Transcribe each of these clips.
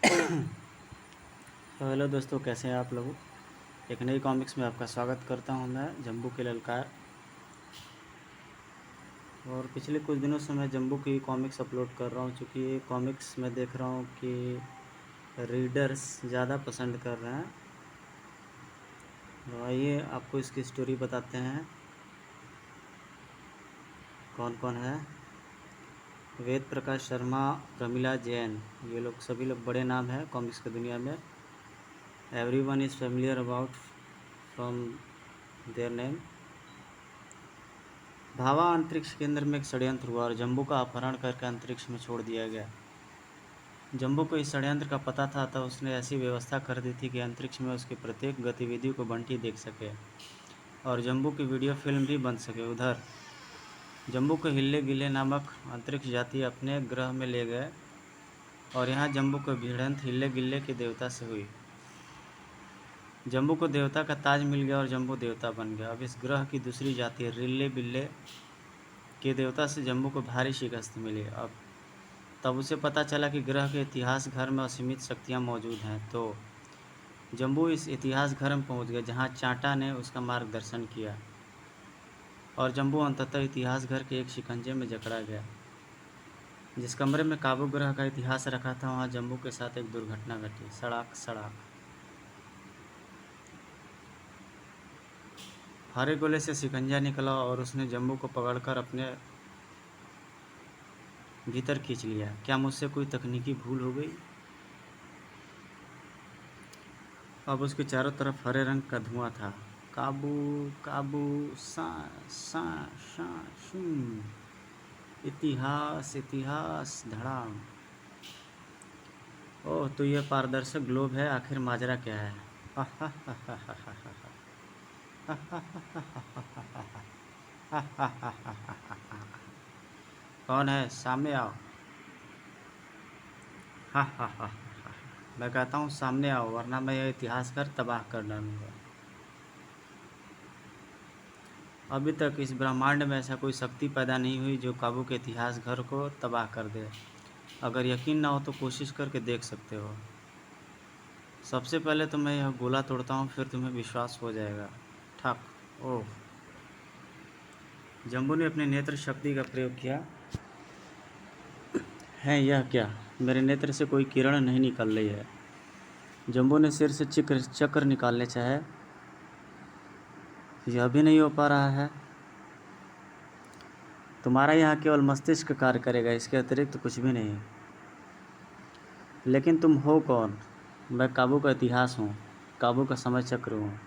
तो हेलो दोस्तों, कैसे हैं आप लोग। एक नई कॉमिक्स में आपका स्वागत करता हूं मैं, जम्बू के ललकार। और पिछले कुछ दिनों से मैं जम्बू की कॉमिक्स अपलोड कर रहा हूं, चूँकि ये कॉमिक्स मैं देख रहा हूं कि रीडर्स ज़्यादा पसंद कर रहे हैं। तो आइए आपको इसकी स्टोरी बताते हैं, कौन कौन है। वेद प्रकाश शर्मा, प्रमिला जैन, ये लोग सभी लोग बड़े नाम हैं कॉमिक्स की दुनिया में। Everyone is familiar about from their name. भावा अंतरिक्ष केंद्र में एक षड्यंत्र हुआ और जम्बू का अपहरण करके अंतरिक्ष में छोड़ दिया गया। जम्बू को इस षड्यंत्र का पता था, तो उसने ऐसी व्यवस्था कर दी थी कि अंतरिक्ष में उसकी प्रत्येक गतिविधि को बंटी देख सके और जम्बू की वीडियो फिल्म भी बन सके। उधर जम्बू को हिल्ले गिल्ले नामक अंतरिक्ष जाति अपने ग्रह में ले गए और यहाँ जम्बू को भिड़ंत हिल्ले गिल्ले के देवता से हुई। जम्बू को देवता का ताज मिल गया और जम्बू देवता बन गया। अब इस ग्रह की दूसरी जाति रिल्ले बिल्ले के देवता से जम्बू को भारी शिकस्त मिली। अब तब उसे पता चला कि ग्रह के इतिहास घर में असीमित शक्तियाँ मौजूद हैं। तो जम्बू इस इतिहास घर में पहुंच गया, जहां चांटा ने उसका मार्गदर्शन किया और जम्बू अंततः इतिहास घर के एक शिकंजे में जकड़ा गया। जिस कमरे में काबू ग्रह का इतिहास रखा था, वहां जम्बू के साथ एक दुर्घटना घटी। सड़ाक सड़ाक हरे गोले से शिकंजा निकला और उसने जम्बू को पकड़कर अपने भीतर खींच लिया। क्या मुझसे कोई तकनीकी भूल हो गई? अब उसके चारों तरफ हरे रंग का धुआं था। काबू काबू सा सा शा शूं। इतिहास इतिहास धड़ाम। ओह, तो यह पारदर्शक ग्लोब है। आखिर माजरा क्या है? कौन है? सामने आओ। मैं कहता हूँ सामने आओ, वरना मैं यह इतिहास घर तबाह कर डालूंगा। अभी तक इस ब्रह्मांड में ऐसा कोई शक्ति पैदा नहीं हुई जो काबू के इतिहास घर को तबाह कर दे। अगर यकीन ना हो तो कोशिश करके देख सकते हो। सबसे पहले तो मैं यह गोला तोड़ता हूँ, फिर तुम्हें विश्वास हो जाएगा। ठक। ओह, जम्बू ने अपने नेत्र शक्ति का प्रयोग किया। है यह क्या? मेरे नेत्र से कोई किरण नहीं निकल रही है। जम्बू ने सिर से चक्र निकालने चाहे, यह भी नहीं हो पा रहा है। तुम्हारा यहाँ केवल मस्तिष्क कार्य करेगा, इसके अतिरिक्त तो कुछ भी नहीं। लेकिन तुम हो कौन? मैं काबू का इतिहास हूँ, काबू का समय चक्र हूँ।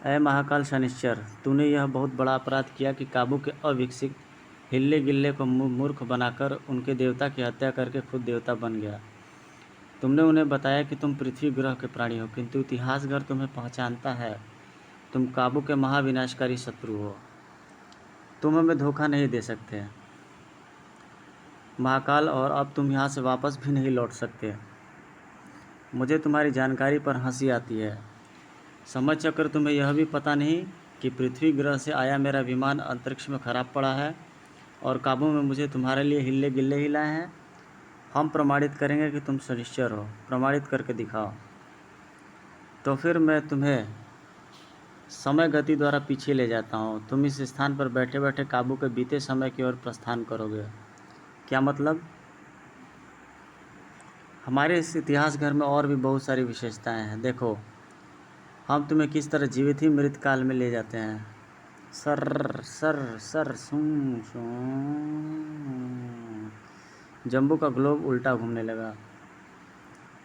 ऐ महाकाल शनिश्चर, तूने यह बहुत बड़ा अपराध किया कि काबू के अविकसित हिल्ले गिल्ले को मूर्ख बनाकर उनके देवता की हत्या करके खुद देवता बन गया। तुमने उन्हें बताया कि तुम पृथ्वी ग्रह के प्राणी हो, किंतु इतिहास घर तुम्हें पहचानता है। तुम काबू के महाविनाशकारी शत्रु हो। तुम हमें धोखा नहीं दे सकते महाकाल, और अब तुम यहाँ से वापस भी नहीं लौट सकते। मुझे तुम्हारी जानकारी पर हंसी आती है। समय चक्र, तुम्हें यह भी पता नहीं कि पृथ्वी ग्रह से आया मेरा विमान अंतरिक्ष में खराब पड़ा है और काबू में मुझे तुम्हारे लिए हिल्ले गिल्ले ही लाए हैं। हम प्रमाणित करेंगे कि तुम शनिश्चर हो। प्रमाणित करके दिखाओ। तो फिर मैं तुम्हें समय गति द्वारा पीछे ले जाता हूँ। तुम इस स्थान पर बैठे बैठे काबू के बीते समय की ओर प्रस्थान करोगे। क्या मतलब? हमारे इस इतिहास घर में और भी बहुत सारी विशेषताएं हैं। देखो, हम तुम्हें किस तरह जीवित ही मृत काल में ले जाते हैं। सर सर सर सूं सूं। जम्बू का ग्लोब उल्टा घूमने लगा।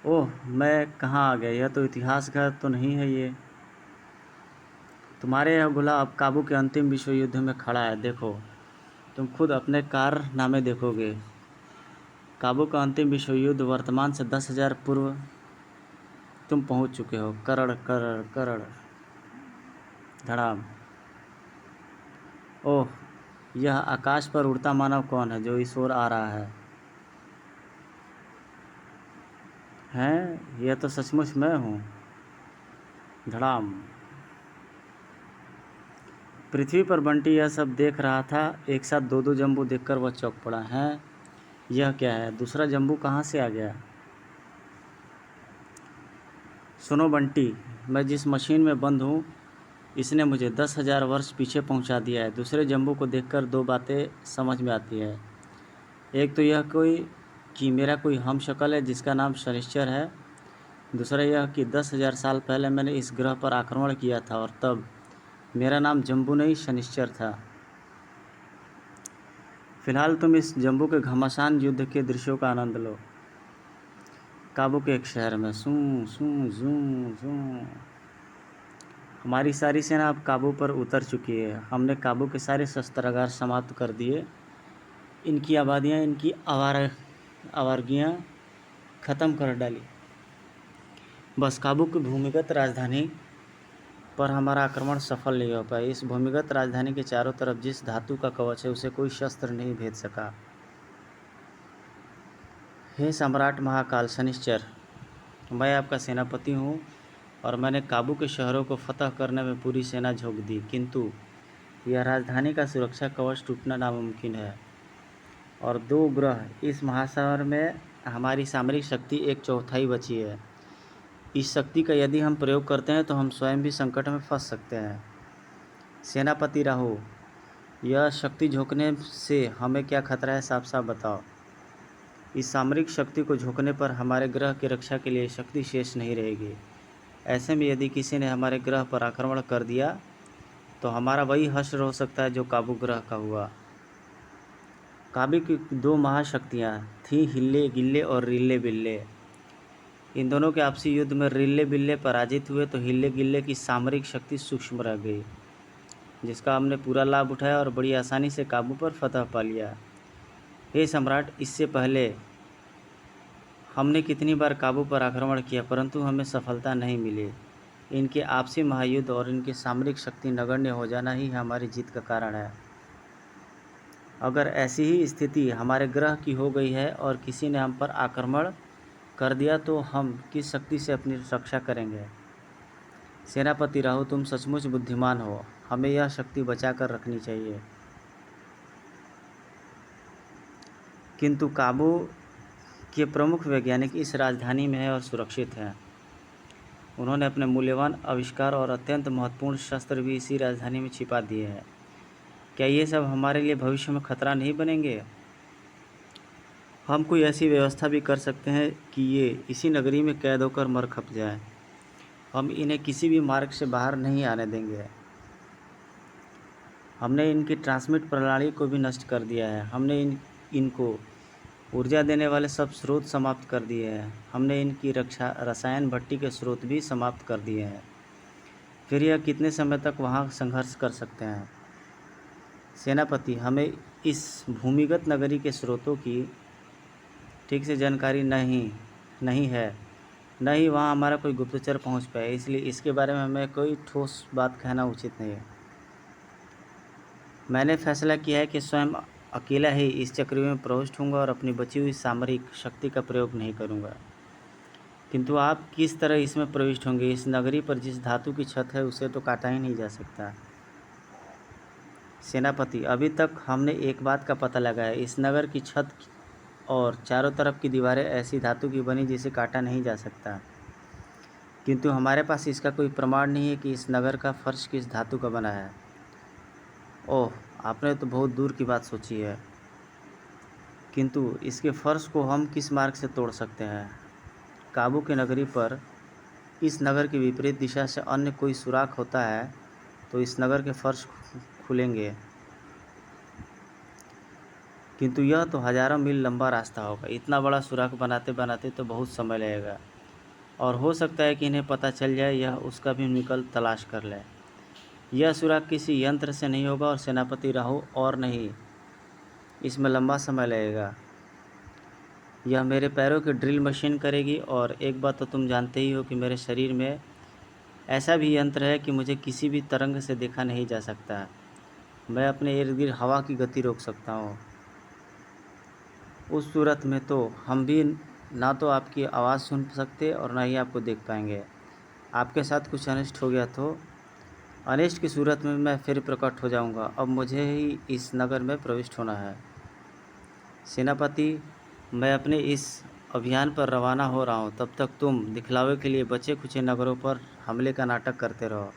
ओह, मैं कहाँ आ गया? यह तो इतिहास घर तो नहीं है। ये तुम्हारे यह गोला अब काबू के अंतिम विश्व युद्ध में खड़ा है। देखो, तुम खुद अपने कारनामे देखोगे। काबू का अंतिम विश्व युद्ध वर्तमान से 10,000 पूर्व तुम पहुंच चुके हो। करड़ करड़ करड़ धड़ाम। ओह, यह आकाश पर उड़ता मानव कौन है जो इस ओर आ रहा है? हैं, यह तो सचमुच मैं हूँ। धड़ाम। पृथ्वी पर बंटी यह सब देख रहा था। एक साथ दो दो जम्बू देखकर वह चौंक पड़ा। हैं, यह क्या है? दूसरा जम्बू कहाँ से आ गया? सुनो बंटी, मैं जिस मशीन में बंद हूँ इसने मुझे 10,000 वर्ष पीछे पहुँचा दिया है। दूसरे जम्बू को देखकर दो बातें समझ में आती है। एक तो यह कि मेरा कोई हमशक्ल है जिसका नाम शनिश्चर है। दूसरा यह कि 10,000 साल पहले मैंने इस ग्रह पर आक्रमण किया था और तब मेरा नाम जम्बू नहीं शनिश्चर था। फिलहाल तुम इस जम्बू के घमासान युद्ध के दृश्यों का आनंद लो। काबू के एक शहर में सू सू जू जू। हमारी सारी सेना अब काबू पर उतर चुकी है। हमने काबू के सारे शस्त्रागार समाप्त कर दिए। इनकी आबादियाँ, इनकी आवारगियाँ ख़त्म कर डाली। बस काबू की भूमिगत राजधानी पर हमारा आक्रमण सफल नहीं हो पाया। इस भूमिगत राजधानी के चारों तरफ जिस धातु का कवच है उसे कोई शस्त्र नहीं भेद सका। हे सम्राट महाकाल शनिश्चर, मैं आपका सेनापति हूँ और मैंने काबू के शहरों को फतह करने में पूरी सेना झोंक दी, किंतु यह राजधानी का सुरक्षा कवच टूटना नामुमकिन है। और 2 ग्रह इस महासागर में हमारी सामरिक शक्ति 1/4 बची है। इस शक्ति का यदि हम प्रयोग करते हैं तो हम स्वयं भी संकट में फंस सकते हैं। सेनापति राहु, यह शक्ति झोंकने से हमें क्या खतरा है, साफ साफ बताओ। इस सामरिक शक्ति को झोंकने पर हमारे ग्रह की रक्षा के लिए शक्ति शेष नहीं रहेगी। ऐसे में यदि किसी ने हमारे ग्रह पर आक्रमण कर दिया तो हमारा वही हश्र हो सकता है जो काबू ग्रह का हुआ। काबू की 2 महाशक्तियाँ थीं, हिल्ले गिल्ले और रिल्ले बिल्ले। इन दोनों के आपसी युद्ध में रिल्ले बिल्ले पराजित हुए तो हिल्ले गिल्ले की सामरिक शक्ति सूक्ष्म रह गई, जिसका हमने पूरा लाभ उठाया और बड़ी आसानी से काबू पर फतह पा लिया। हे सम्राट, इससे पहले हमने कितनी बार काबू पर आक्रमण किया परंतु हमें सफलता नहीं मिली। इनके आपसी महायुद्ध और इनकी सामरिक शक्ति नगण्य हो जाना ही हमारी जीत का कारण है। अगर ऐसी ही स्थिति हमारे ग्रह की हो गई है और किसी ने हम पर आक्रमण कर दिया तो हम किस शक्ति से अपनी रक्षा करेंगे? सेनापति राहु, तुम सचमुच बुद्धिमान हो। हमें यह शक्ति बचा कर रखनी चाहिए। किंतु काबू के प्रमुख वैज्ञानिक इस राजधानी में है और सुरक्षित हैं। उन्होंने अपने मूल्यवान आविष्कार और अत्यंत महत्वपूर्ण शस्त्र भी इसी राजधानी में छिपा दिए हैं। क्या ये सब हमारे लिए भविष्य में खतरा नहीं बनेंगे? हम कोई ऐसी व्यवस्था भी कर सकते हैं कि ये इसी नगरी में कैद होकर मर खप जाएं। हम इन्हें किसी भी मार्ग से बाहर नहीं आने देंगे। हमने इनकी ट्रांसमिट प्रणाली को भी नष्ट कर दिया है। हमने इनको ऊर्जा देने वाले सब स्रोत समाप्त कर दिए हैं। हमने इनकी रसायन भट्टी के स्रोत भी समाप्त कर दिए हैं। फिर यह कितने समय तक वहाँ संघर्ष कर सकते हैं? सेनापति, हमें इस भूमिगत नगरी के स्रोतों की ठीक से जानकारी नहीं है, न ही वहाँ हमारा कोई गुप्तचर पहुँच पाए, इसलिए इसके बारे में हमें कोई ठोस बात कहना उचित नहीं है। मैंने फैसला किया है कि स्वयं अकेला ही इस चक्रव्यूह में प्रविष्ट होऊंगा और अपनी बची हुई सामरिक शक्ति का प्रयोग नहीं करूंगा। किंतु आप किस तरह इसमें प्रविष्ट होंगे? इस नगरी पर जिस धातु की छत है उसे तो काटा ही नहीं जा सकता। सेनापति, अभी तक हमने एक बात का पता लगाया, इस नगर की छत और चारों तरफ की दीवारें ऐसी धातु की बनी जिसे काटा नहीं जा सकता, किंतु हमारे पास इसका कोई प्रमाण नहीं है कि इस नगर का फर्श किस धातु का बना है। ओह, आपने तो बहुत दूर की बात सोची है। किंतु इसके फर्श को हम किस मार्ग से तोड़ सकते हैं? काबू की नगरी पर इस नगर की विपरीत दिशा से अन्य कोई सुराख होता है तो इस नगर के फर्श खुलेंगे, किंतु यह तो हज़ारों मील लंबा रास्ता होगा। इतना बड़ा सुराख बनाते बनाते तो बहुत समय लगेगा और हो सकता है कि इन्हें पता चल जाए, यह उसका भी विकल्प तलाश कर ले। यह सुराख किसी यंत्र से नहीं होगा और सेनापति राहु और नहीं, इसमें लंबा समय लगेगा। यह मेरे पैरों की ड्रिल मशीन करेगी और एक बात तो तुम जानते ही हो कि मेरे शरीर में ऐसा भी यंत्र है कि मुझे किसी भी तरंग से देखा नहीं जा सकता। मैं अपने इर्द गिर्द हवा की गति रोक सकता हूँ। उस सूरत में तो हम भी ना तो आपकी आवाज़ सुन सकते और ना ही आपको देख पाएंगे। आपके साथ कुछ अनिष्ट हो गया तो अनिष्ट की सूरत में मैं फिर प्रकट हो जाऊंगा। अब मुझे ही इस नगर में प्रविष्ट होना है। सेनापति, मैं अपने इस अभियान पर रवाना हो रहा हूँ। तब तक तुम दिखलावे के लिए बचे खुचे नगरों पर हमले का नाटक करते रहो।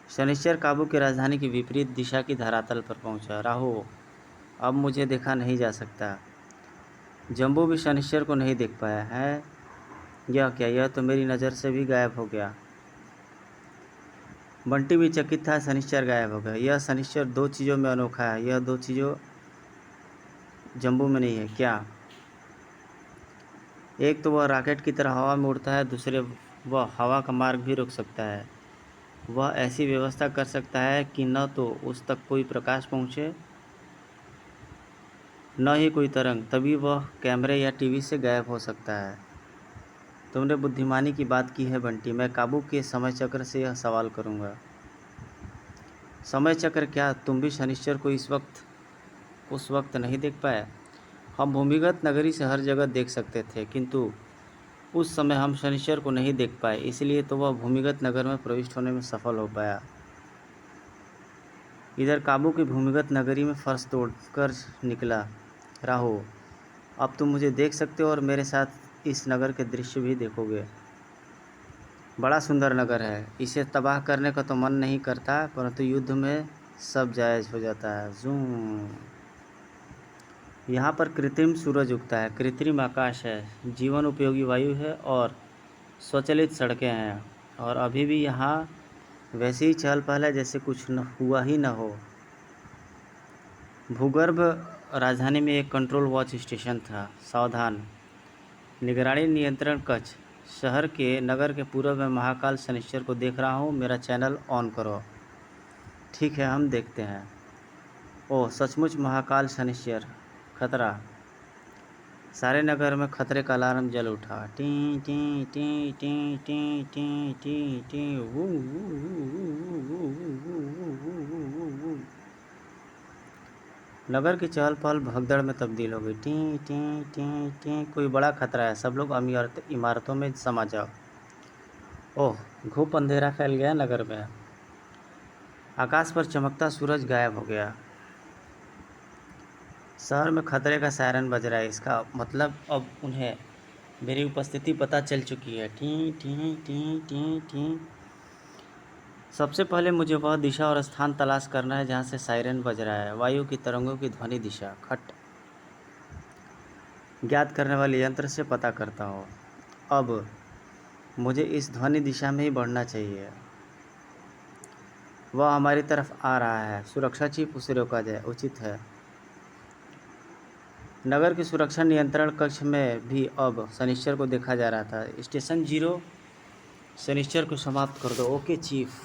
शनिश्चर काबू की राजधानी की विपरीत दिशा की धरातल पर पहुंचा। राहु, अब मुझे देखा नहीं जा सकता। जम्बू भी शनिश्चर को नहीं देख पाया है। यह क्या, यह तो मेरी नज़र से भी गायब हो गया। बंटी भी चकित था, शनिश्चर गायब हो गया। यह शनिश्चर दो चीज़ों में अनोखा है। यह दो चीज़ों जम्बू में नहीं है। क्या? एक तो वह रॉकेट की तरह हवा में उड़ता है, दूसरे वह हवा का मार्ग भी रोक सकता है। वह ऐसी व्यवस्था कर सकता है कि न तो उस तक कोई प्रकाश पहुँचे, न ही कोई तरंग। तभी वह कैमरे या टीवी से गायब हो सकता है। तुमने बुद्धिमानी की बात की है बंटी। मैं काबू के समय चक्र से यह सवाल करूँगा। समय चक्र क्या? तुम भी शनिश्चर को उस वक्त नहीं देख पाए? हम भूमिगत नगरी से हर जगह देख सकते थे, किंतु उस समय हम शनिश्चर को नहीं देख पाए, इसलिए तो वह भूमिगत नगर में प्रविष्ट होने में सफल हो पाया। इधर काबू की भूमिगत नगरी में फर्श तोड़कर निकला। राहु, अब तुम मुझे देख सकते हो और मेरे साथ इस नगर के दृश्य भी देखोगे। बड़ा सुंदर नगर है। इसे तबाह करने का तो मन नहीं करता, परंतु युद्ध में सब जायज़ हो जाता है। जूम। यहाँ पर कृत्रिम सूरज उगता है, कृत्रिम आकाश है, जीवन उपयोगी वायु है और स्वचालित सड़कें हैं। और अभी भी यहाँ वैसे ही चहल पहल है जैसे कुछ न हुआ ही न हो। भूगर्भ राजधानी में एक कंट्रोल वॉच स्टेशन था। सावधान, निगरानी नियंत्रण कक्ष। शहर के नगर के पूर्व में महाकाल शनिश्चर को देख रहा हूँ। मेरा चैनल ऑन करो। ठीक है, हम देखते हैं। ओह, सचमुच महाकाल शनिश्चर। खतरा। सारे नगर में खतरे का अलार्म जल उठा। टी टी टी टी टी टी टी टी वू वू वू वू वू वू वू वू वू। नगर की चहल पहल भगदड़ में तब्दील हो गई। टी टी टी टी। कोई बड़ा खतरा है, सब लोग इमारतों में समा जाओ। ओह, घुप अंधेरा फैल गया नगर में। आकाश पर चमकता सूरज गायब हो गया। शहर में खतरे का सायरन बज रहा है। इसका मतलब अब उन्हें मेरी उपस्थिति पता चल चुकी है। टी टी टी टी टी। सबसे पहले मुझे वह दिशा और स्थान तलाश करना है जहाँ से सायरन बज रहा है। वायु की तरंगों की ध्वनि दिशा। खट। ज्ञात करने वाले यंत्र से पता करता हूँ। अब मुझे इस ध्वनि दिशा में ही बढ़ना चाहिए। वह हमारी तरफ आ रहा है। सुरक्षा चिप, उसे रोका जाए, उचित है। नगर के सुरक्षा नियंत्रण कक्ष में भी अब शनिश्चर को देखा जा रहा था। स्टेशन 0, शनिश्चर को समाप्त कर दो। Okay chief.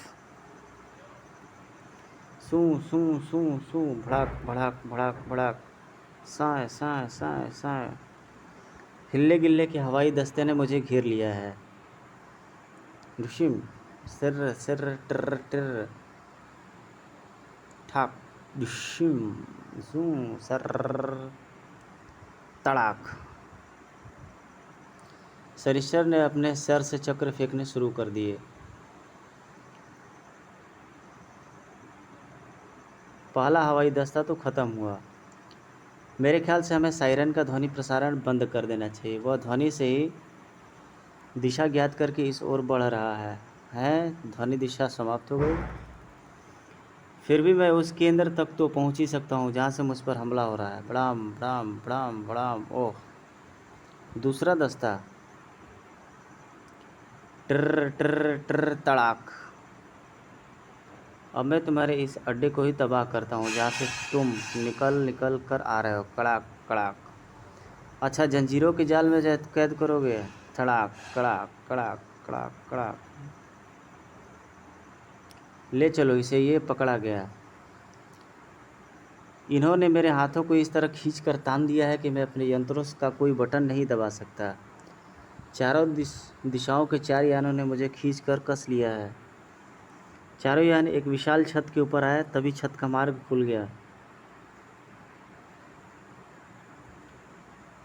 सू सू सू सू। भड़ाक भड़ाक भड़ाक भड़ाक। साए साए साए साए। हिल्ले गिल्ले के हवाई दस्ते ने मुझे घेर लिया है। ऋषिम। सिर सिर टर टर। ठाक। ऋषिम। जू। सर। तड़ाक। शनिश्चर ने अपने सर से चक्र फेंकने शुरू कर दिए। पहला हवाई दस्ता तो ख़त्म हुआ। मेरे ख्याल से हमें सायरन का ध्वनि प्रसारण बंद कर देना चाहिए। वह ध्वनि से ही दिशा ज्ञात करके इस ओर बढ़ रहा है। ध्वनि दिशा समाप्त हो गई। फिर भी मैं उस केंद्र तक तो पहुंच ही सकता हूं जहां से मुझ पर हमला हो रहा है। बड़ाम बड़ाम बड़ाम बड़ाम। ओह, दूसरा दस्ता। टर टर टर। तड़ाक। अब मैं तुम्हारे इस अड्डे को ही तबाह करता हूँ जहाँ से तुम निकल कर आ रहे हो। कड़ाक कड़ाक। अच्छा, जंजीरों के जाल में कैद करोगे। तड़ाक कड़ाक कड़ाक कड़ाक कड़ाक। ले चलो इसे, ये पकड़ा गया। इन्होंने मेरे हाथों को इस तरह खींच कर तान दिया है कि मैं अपने यंत्रों का कोई बटन नहीं दबा सकता। चारों दिशाओं के 4 यानों ने मुझे खींच कर कस लिया है। चारों यान एक विशाल छत के ऊपर आए, तभी छत का मार्ग खुल गया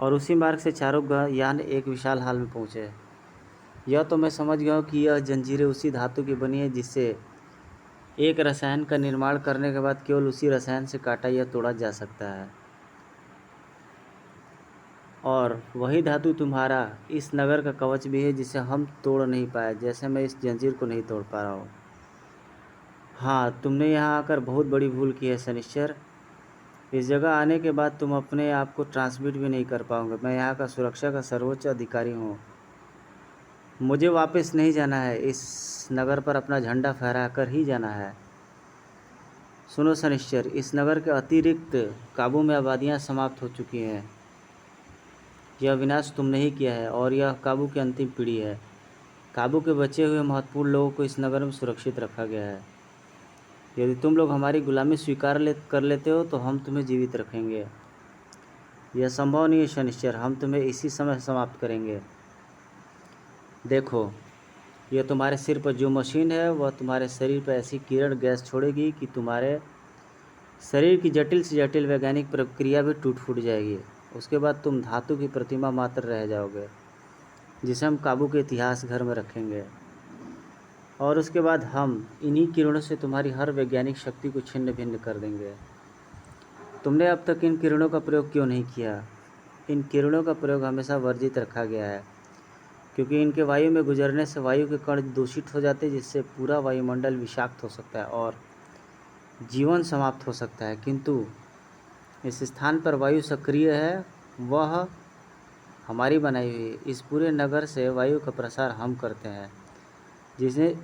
और उसी मार्ग से चारों यान एक विशाल हाल में पहुँचे। यह तो मैं समझ गया हूँ कि यह जंजीरें उसी धातु की बनी है जिससे एक रसायन का निर्माण करने के बाद केवल उसी रसायन से काटा या तोड़ा जा सकता है, और वही धातु तुम्हारा इस नगर का कवच भी है, जिसे हम तोड़ नहीं पाए, जैसे मैं इस जंजीर को नहीं तोड़ पा रहा हूँ। हाँ, तुमने यहाँ आकर बहुत बड़ी भूल की है शनिश्चर। इस जगह आने के बाद तुम अपने आप को ट्रांसमिट भी नहीं कर पाओगे। मैं यहाँ का सुरक्षा का सर्वोच्च अधिकारी हूँ। मुझे वापस नहीं जाना है, इस नगर पर अपना झंडा फहरा कर ही जाना है। सुनो शनिश्चर, इस नगर के अतिरिक्त काबू में आबादियाँ समाप्त हो चुकी हैं। यह विनाश तुमने ही किया है, और यह काबू की अंतिम पीढ़ी है। काबू के बचे हुए महत्वपूर्ण लोगों को इस नगर में सुरक्षित रखा गया है। यदि तुम लोग हमारी गुलामी स्वीकार कर लेते हो तो हम तुम्हें जीवित रखेंगे। यह संभव नहीं है शनिश्चर, हम तुम्हें इसी समय समाप्त करेंगे। देखो, यह तुम्हारे सिर पर जो मशीन है वह तुम्हारे शरीर पर ऐसी किरण गैस छोड़ेगी कि तुम्हारे शरीर की जटिल से जटिल वैज्ञानिक प्रक्रिया भी टूट फूट जाएगी। उसके बाद तुम धातु की प्रतिमा मात्र रह जाओगे, जिसे हम काबू के इतिहास घर में रखेंगे। और उसके बाद हम इन्हीं किरणों से तुम्हारी हर वैज्ञानिक शक्ति को छिन्न भिन्न कर देंगे। तुमने अब तक इन किरणों का प्रयोग क्यों नहीं किया? इन किरणों का प्रयोग हमेशा वर्जित रखा गया है, क्योंकि इनके वायु में गुजरने से वायु के कण दूषित हो जाते हैं, जिससे पूरा वायुमंडल विषाक्त हो सकता है और जीवन समाप्त हो सकता है। किंतु इस स्थान पर वायु सक्रिय है, वह हमारी बनाई हुई। इस पूरे नगर से वायु का प्रसार हम करते हैं, जिसे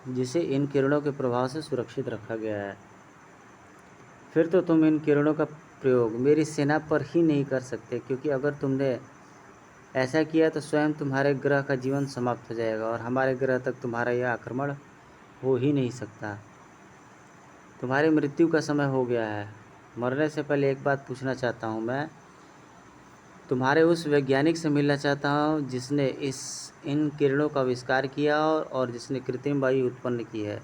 जिसे इन किरणों के प्रभाव से सुरक्षित रखा गया है। फिर तो तुम इन किरणों का प्रयोग मेरी सेना पर ही नहीं कर सकते, क्योंकि अगर तुमने ऐसा किया तो स्वयं तुम्हारे ग्रह का जीवन समाप्त हो जाएगा, और हमारे ग्रह तक तुम्हारा यह आक्रमण हो ही नहीं सकता। तुम्हारी मृत्यु का समय हो गया है। मरने से पहले एक बात पूछना चाहता हूँ। मैं तुम्हारे उस वैज्ञानिक से मिलना चाहता हूँ जिसने इन किरणों का आविष्कार किया और जिसने कृत्रिम वायु उत्पन्न की है।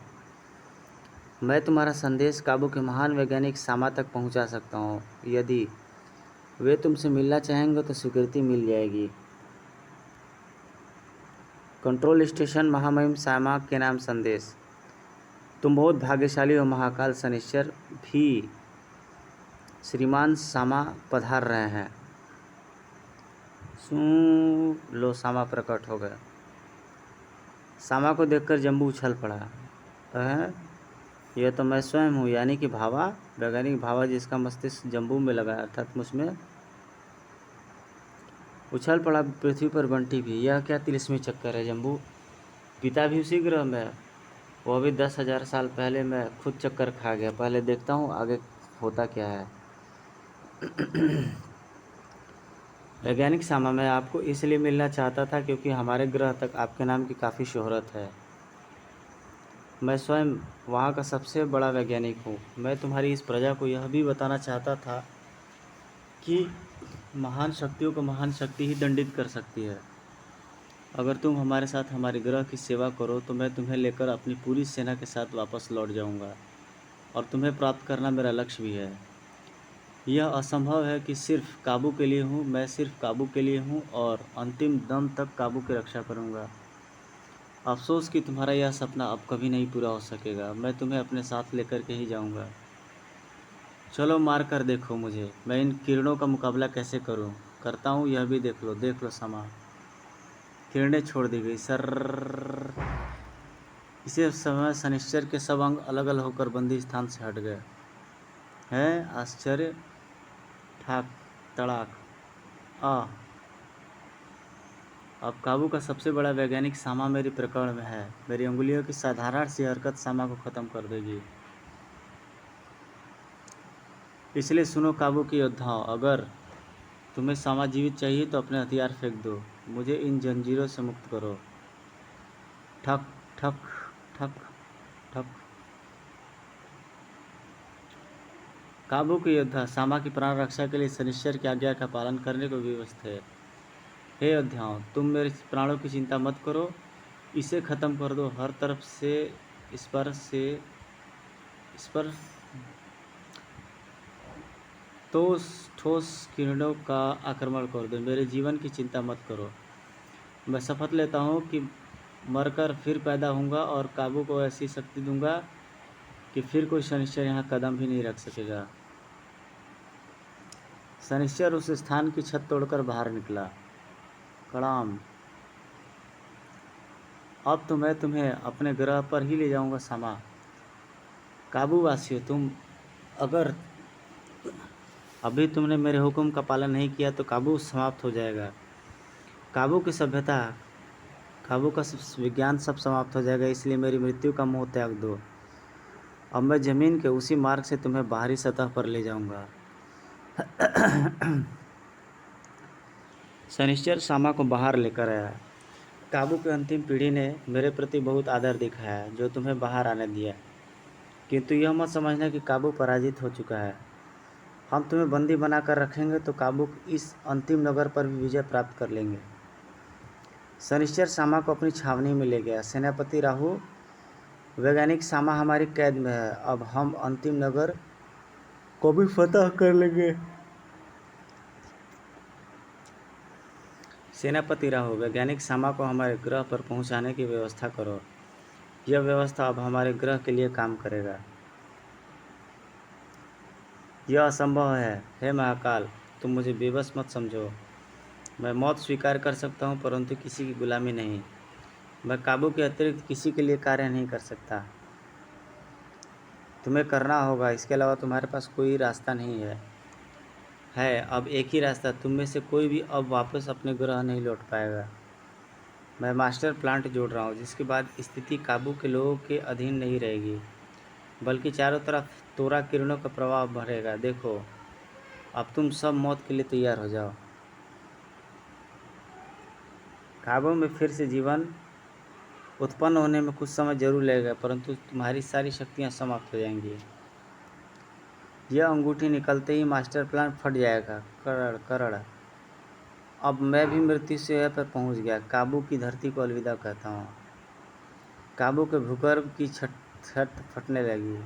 मैं तुम्हारा संदेश काबू के महान वैज्ञानिक सामा तक पहुँचा सकता हूँ। यदि वे तुमसे मिलना चाहेंगे तो स्वीकृति मिल जाएगी। कंट्रोल स्टेशन, महामहिम सामा के नाम संदेश। तुम बहुत भाग्यशाली हो महाकाल शनिश्चर। भी श्रीमान सामा पधार रहे हैं। सुन लो, सामा प्रकट हो गए। सामा को देखकर जम्बू उछल पड़ा। यह तो मैं स्वयं हूँ, यानी कि भावा, वैज्ञानिक भावा, जिसका मस्तिष्क जम्बू में लगा, अर्थात मुझमें। उछल पड़ा पृथ्वी पर बंटी भी। यह क्या तिलिस्मी चक्कर है जम्बू? पिता भी उसी ग्रह में, वो भी 10,000 साल पहले। मैं खुद चक्कर खा गया। पहले देखता हूँ आगे होता क्या है। वैज्ञानिक सामा, मैं आपको इसलिए मिलना चाहता था क्योंकि हमारे ग्रह तक आपके नाम की काफ़ी शोहरत है। मैं स्वयं वहाँ का सबसे बड़ा वैज्ञानिक हूँ। मैं तुम्हारी इस प्रजा को यह भी बताना चाहता था कि महान शक्तियों को महान शक्ति ही दंडित कर सकती है। अगर तुम हमारे साथ हमारे ग्रह की सेवा करो तो मैं तुम्हें लेकर अपनी पूरी सेना के साथ वापस लौट जाऊंगा, और तुम्हें प्राप्त करना मेरा लक्ष्य भी है। यह असंभव है कि सिर्फ काबू के लिए हूँ। मैं सिर्फ काबू के लिए हूँ और अंतिम दम तक काबू की रक्षा करूँगा। अफसोस कि तुम्हारा यह सपना अब कभी नहीं पूरा हो सकेगा। मैं तुम्हें अपने साथ लेकर के ही जाऊँगा। चलो, मार कर देखो मुझे। मैं इन किरणों का मुकाबला कैसे करता हूँ, यह भी देख लो समा। किरणें छोड़ दी गई। सर इसी समय शनिश्चर के सब अंग अलग अलग होकर बंदी स्थान से हट गए। है आश्चर्य, ठाक तड़ाक। अब काबू का सबसे बड़ा वैज्ञानिक सामा मेरी प्रकरण में है। मेरी उंगलियों की साधारण सी हरकत सामा को ख़त्म कर देगी। इसलिए सुनो काबू के योद्धाओं, अगर तुम्हें सामा जीवित चाहिए तो अपने हथियार फेंक दो। मुझे इन जंजीरों से मुक्त करो। ठक ठक ठक ठक। काबू के योद्धा सामा की प्राण रक्षा के लिए शनिश्चर की आज्ञा का पालन करने को विवश थे। हे योद्धाओं, तुम मेरे प्राणों की चिंता मत करो। इसे ख़त्म कर दो। हर तरफ से इस पर ठोस किरणों का आक्रमण कर दो। मेरे जीवन की चिंता मत करो। मैं शपथ लेता हूँ कि मरकर फिर पैदा होऊंगा और काबू को ऐसी शक्ति दूंगा कि फिर कोई शनिश्चर यहाँ कदम भी नहीं रख सकेगा। शनिश्चर उस स्थान की छत तोड़कर बाहर निकला। कड़ाम, अब तो मैं तुम्हें अपने ग्रह पर ही ले जाऊंगा सामा। काबू वासियों, तुम अगर अभी तुमने मेरे हुक्म का पालन नहीं किया तो काबू समाप्त हो जाएगा। काबू की सभ्यता, काबू का विज्ञान सब समाप्त हो जाएगा, इसलिए मेरी मृत्यु का मोह त्याग दो। अब मैं ज़मीन के उसी मार्ग से तुम्हें बाहरी सतह पर ले जाऊंगा। शनिश्चर सामा को बाहर लेकर आया। काबू की अंतिम पीढ़ी ने मेरे प्रति बहुत आदर दिखाया जो तुम्हें बाहर आने दिया, किंतु यह मत समझना कि काबू पराजित हो चुका है। हम तुम्हें बंदी बनाकर रखेंगे तो काबू इस अंतिम नगर पर भी विजय प्राप्त कर लेंगे। शनिश्चर सामा को अपनी छावनी में ले गया। सेनापति राहु, वैज्ञानिक सामा हमारी कैद में है, अब हम अंतिम नगर को भी फतह कर लेंगे। सेनापति राहु, वैज्ञानिक सामा को हमारे ग्रह पर पहुंचाने की व्यवस्था करो। यह व्यवस्था अब हमारे ग्रह के लिए काम करेगा। यह असंभव है, हे महाकाल, तुम मुझे बेबस मत समझो। मैं मौत स्वीकार कर सकता हूँ परंतु किसी की गुलामी नहीं। मैं काबू के अतिरिक्त किसी के लिए कार्य नहीं कर सकता। तुम्हें करना होगा, इसके अलावा तुम्हारे पास कोई रास्ता नहीं है। अब एक ही रास्ता, तुम में से कोई भी अब वापस अपने ग्रह नहीं लौट पाएगा। मैं मास्टर प्लांट जोड़ रहा हूँ जिसके बाद स्थिति काबू के लोगों के अधीन नहीं रहेगी, बल्कि चारों तरफ तोरा किरणों का प्रभाव बढ़ेगा। देखो, अब तुम सब मौत के लिए तैयार हो जाओ। काबू में फिर से जीवन उत्पन्न होने में कुछ समय जरूर लगेगा, परंतु तुम्हारी सारी शक्तियाँ समाप्त हो जाएंगी। यह अंगूठी निकलते ही मास्टर प्लान फट जाएगा। करड़ करड़, अब मैं भी मृत्यु से पर पहुंच गया। काबू की धरती को अलविदा कहता हूँ। काबू के भूगर्भ की छत फटने लगी।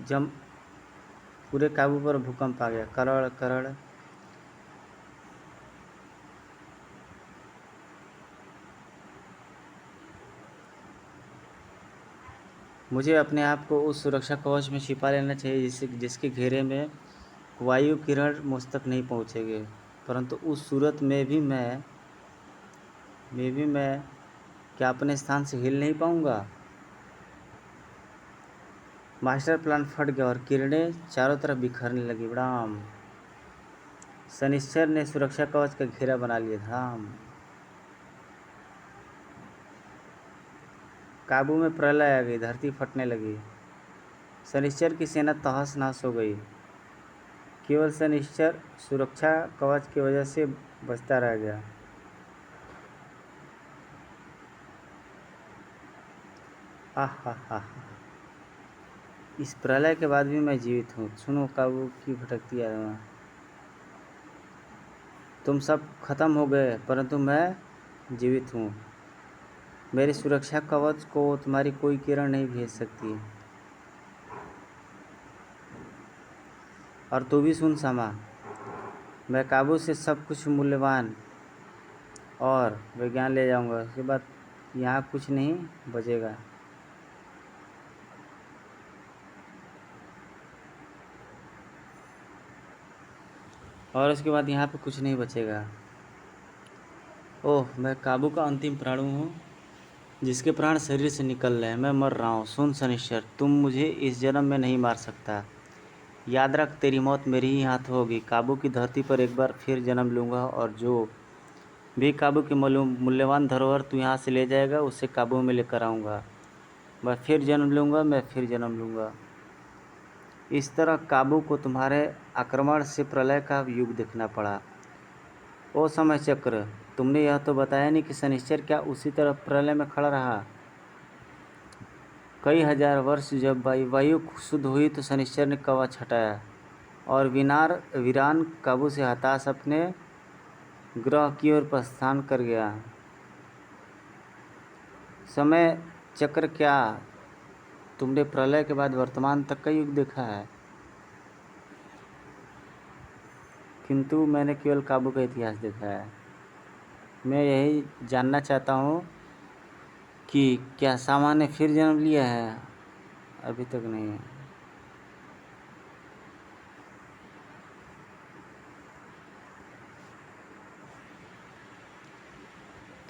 जब पूरे काबू पर भूकंप आ गया। करड़ करड़, मुझे अपने आप को उस सुरक्षा कवच में छिपा लेना चाहिए जिसके घेरे में वायु किरण मुझ तक नहीं पहुँचेंगे, परंतु उस सूरत में भी मैं क्या अपने स्थान से हिल नहीं पाऊंगा। मास्टर प्लान फट गया और किरणें चारों तरफ बिखरने लगी। धड़ाम, शनिश्चर ने सुरक्षा कवच का घेरा बना लिया। धड़ाम, काबू में प्रलय आ गई, धरती फटने लगी। शनिश्चर की सेना तहस नहस हो गई। केवल शनिश्चर सुरक्षा कवच की वजह से बचता रह गया। आहा, इस प्रलय के बाद भी मैं जीवित हूँ। सुनो काबू की भटकती आत्मा, तुम सब खत्म हो गए परंतु मैं जीवित हूँ। मेरी सुरक्षा कवच को तुम्हारी कोई किरण नहीं भेज सकती। और तू भी सुन सामा, मैं काबू से सब कुछ मूल्यवान और विज्ञान ले जाऊंगा। उसके बाद यहाँ कुछ नहीं बचेगा। और उसके बाद यहाँ पे कुछ नहीं बचेगा। ओह, मैं काबू का अंतिम प्राणु हूँ जिसके प्राण शरीर से निकल रहे हैं। मैं मर रहा हूँ। सुन शनिश्चर, तुम मुझे इस जन्म में नहीं मार सकता। याद रख, तेरी मौत मेरे ही हाथ होगी। काबू की धरती पर एक बार फिर जन्म लूँगा और जो भी काबू की मूल्यवान धरोहर तू यहाँ से ले जाएगा उसे काबू में लेकर आऊँगा। मैं फिर जन्म लूँगा। इस तरह काबू को तुम्हारे आक्रमण से प्रलय का युग देखना पड़ा। ओ समय चक्र, तुमने यह तो बताया नहीं कि शनिश्चर क्या उसी तरह प्रलय में खड़ा रहा। कई हजार वर्ष जब वायु शुद्ध हुई तो शनिश्चर ने कवच हटाया और वीरान काबू से हताश अपने ग्रह की ओर प्रस्थान कर गया। समय चक्र, क्या तुमने प्रलय के बाद वर्तमान तक का युग देखा है? किंतु मैंने केवल काबू का इतिहास देखा है। मैं यही जानना चाहता हूँ कि क्या सामा ने फिर जन्म लिया है अभी तक नहीं है।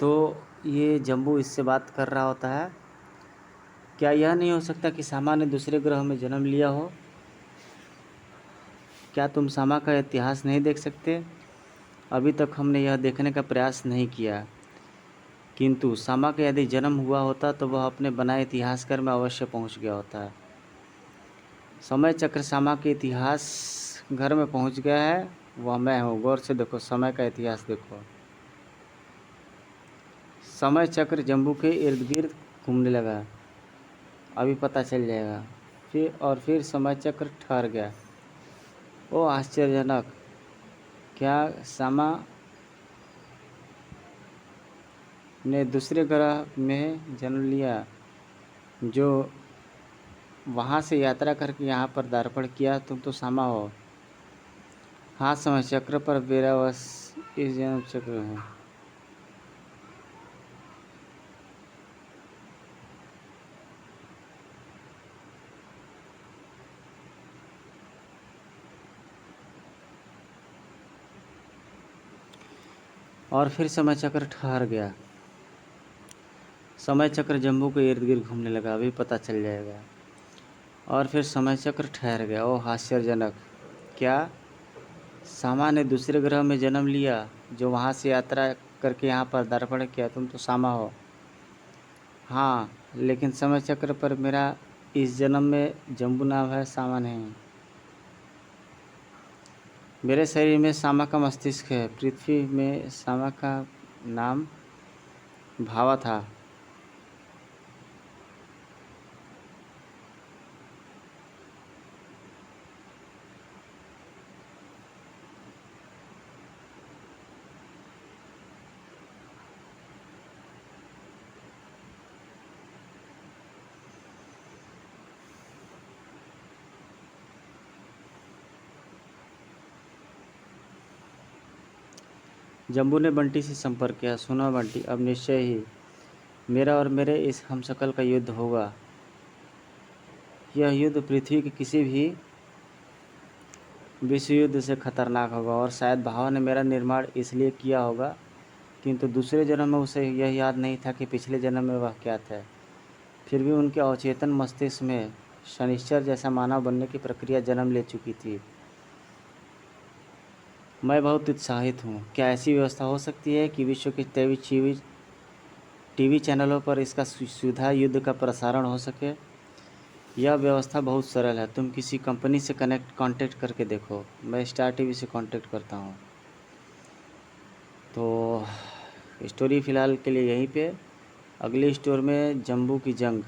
तो ये जम्बू इससे बात कर रहा होता है, क्या यह नहीं हो सकता कि सामा ने दूसरे ग्रह में जन्म लिया हो? क्या तुम सामा का इतिहास नहीं देख सकते? अभी तक हमने यह देखने का प्रयास नहीं किया, किंतु सामा का यदि जन्म हुआ होता तो वह अपने बनाए इतिहासकार में अवश्य पहुंच गया होता। समय चक्र सामा के इतिहास घर में पहुंच गया है, वह मैं हूँ। गौर से देखो, समय का इतिहास देखो। समय चक्र जम्बू के इर्द गिर्द घूमने लगा, अभी पता चल जाएगा। फिर समय चक्र ठहर गया। ओ आश्चर्यजनक, क्या सामा ने दूसरे ग्रह में जन्म लिया, जो वहाँ से यात्रा करके यहाँ पर दार्पण किया? तुम तो सामा हो। हाँ, समय चक्र पर मेरा बस इस जन्म चक्र है। और फिर समय चक्र ठहर गया। समय चक्र जम्बू के इर्द गिर्द घूमने लगा, अभी पता चल जाएगा। और फिर समय चक्र ठहर गया। ओह आश्चर्यजनक, क्या सामा ने दूसरे ग्रह में जन्म लिया, जो वहाँ से यात्रा करके यहाँ पर दार्पण किया? तुम तो सामा हो। हाँ, लेकिन समय चक्र पर मेरा इस जन्म में जम्बू नाम है, सामा नहीं। मेरे शरीर में सामा का मस्तिष्क है। पृथ्वी में सामा का नाम भावा था। जम्बू ने बंटी से संपर्क किया। सुनो बंटी, अब निश्चय ही मेरा और मेरे इस हमशक्ल का युद्ध होगा। यह युद्ध पृथ्वी के किसी भी विश्व युद्ध से खतरनाक होगा। और शायद भावा ने मेरा निर्माण इसलिए किया होगा, किंतु दूसरे जन्म में उसे यह याद नहीं था कि पिछले जन्म में वह क्या था। फिर भी उनके अवचेतन मस्तिष्क में शनिश्चर जैसा मानव बनने की प्रक्रिया जन्म ले चुकी थी। मैं बहुत उत्साहित हूँ। क्या ऐसी व्यवस्था हो सकती है कि विश्व के टीवी चैनलों पर इसका सीधा युद्ध का प्रसारण हो सके? यह व्यवस्था बहुत सरल है। तुम किसी कंपनी से कांटेक्ट करके देखो। मैं स्टार टीवी से कांटेक्ट करता हूँ। तो स्टोरी फ़िलहाल के लिए यहीं पे। अगली स्टोरी में जम्बू की जंग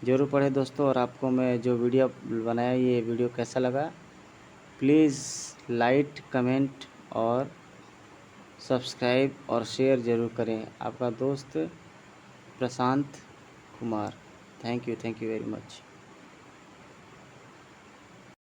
ज़रूर पढ़े दोस्तों। और आपको मैं जो वीडियो बनाया, ये वीडियो कैसा लगा, प्लीज़ लाइक, कमेंट और सब्सक्राइब और शेयर ज़रूर करें। आपका दोस्त Prashant Kumar. Thank you very much.